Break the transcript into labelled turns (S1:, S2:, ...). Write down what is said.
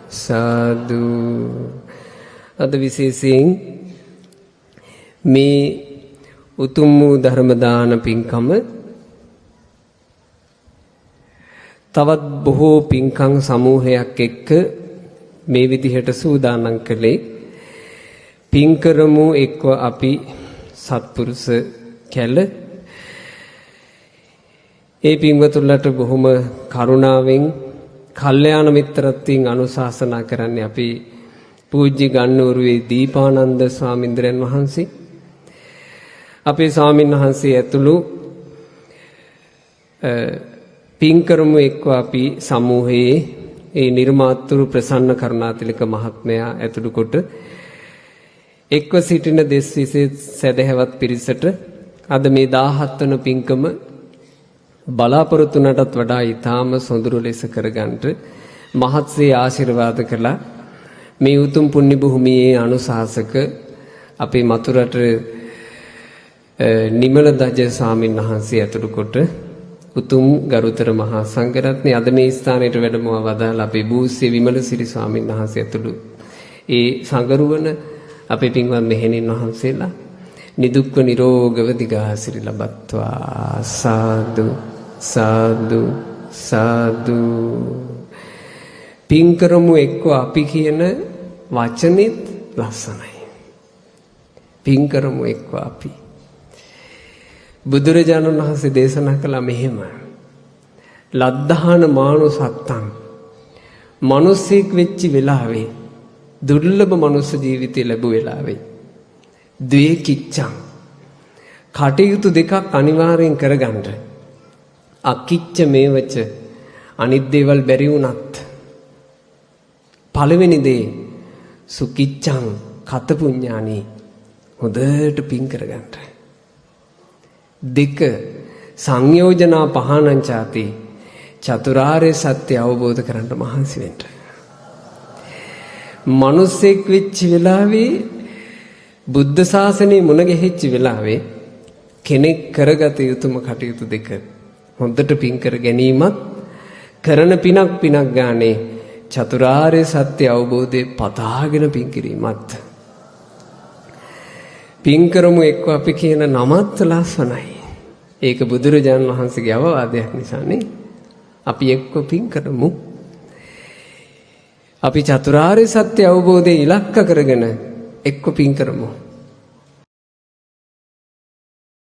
S1: සාදු. අද විශේෂයෙන් මේ උතුම් වූ ධර්ම දාන පින්කම තවත් බොහෝ පින්කම් සමූහයක් එක්ක මේ විදිහට සූදානම් කළේ පින් කරමු එක්ව අපි සත්පුරුෂ කැල. ඒ පින්වතුන්ලට බොහොම කරුණාවෙන් කල්යාණ මිත්‍රත්වයෙන් අනුශාසනා කරන්නේ අපි පූජ්‍ය ගන්නෝරුවේ දීපානන්ද ස්වාමීන්ද්‍රයන් වහන්සේ. අපේ ස්වාමීන් වහන්සේ ඇතුළු පින් කරමු එක්ව අපි සමූහයේ ඒ නිර්මාතෘ ප්‍රසන්න කරුණාතිලක මහත්මයා ඇතුළු කොට එක්ව සිටින දෙස් විශේෂ සදහැවත් පිරිසට අද මේ 17 වන පින්කම බලාපොරොත්තු වුණටත් වඩා ඊටාම සොඳුරු ලෙස කරගන්නට මහත්සේ ආශිර්වාද කළා. මේ උතුම් පුණ්‍ය භූමියේ අනුශාසක අපේ මතුරට නිමල දජ ස්වාමීන් වහන්සේ ඇතුළු කොට උතුම් ගරුතර මහා සංඝරත්නය අද මේ ස්ථානයට වැඩමව වදාළ අපේ බූස්සිය විමලසිරි ස්වාමීන් වහන්සේ ඇතුළු ඒ සංගරුවන අපේ පින්වත් මෙහෙණින් වහන්සේලා නිදුක්ව නිරෝගව දිගාසිරි ලබත්වා. සාදු සාදු සාදු. පින් කරමු එක්ක අපි කියන වචනෙත් ලස්සනයි. පින් කරමු එක්ක අපි. බුදුරජාණන් වහන්සේ දේශනා කළා මෙහෙම. ලද්ධාන මානුසත්තං මිනිසෙක් වෙච්ච වෙලාවේ දුර්ලභ මනුස්ස ජීවිතය ලැබු වෙලාවේ ද්වේ කිච්ඡං කටයුතු දෙකක් අනිවාර්යෙන් කරගන්න. අකිච්ච මේවච අනිත් දේවල් බැරි වුණත් පළවෙනි දේ සුකිච්ඡං කත පුඤ්ඤානි හොඳට පින් කරගන්න. දෙක සංයෝජනා පහනං ചാති චතුරාර්ය සත්‍ය අවබෝධ කරගන්න මහන්සි වෙන්න. මිනිසෙක් වෙච්ච වෙලාවේ බුද්ධ ශාසනය මුණ ගැහිච්ච වෙලාවේ කෙනෙක් කරගත යුතුම කටයුතු දෙක හොඳට පින් කර ගැනීමත් කරන පිනක් ගානේ චතුරාර්ය සත්‍ය අවබෝධයේ පතාගෙන පින් කිරීමත්. පින් කරමු එක්ක අපි කියන නමත් ලස්සනයි. ඒක බුදුරජාණන් වහන්සේගේ අවවාදයක් නිසානේ. අපි එක්ක පින් කරමු. අපි චතුරාර්ය සත්‍ය අවබෝධයේ ඉලක්ක කරගෙන එක්ක පින් කරමු.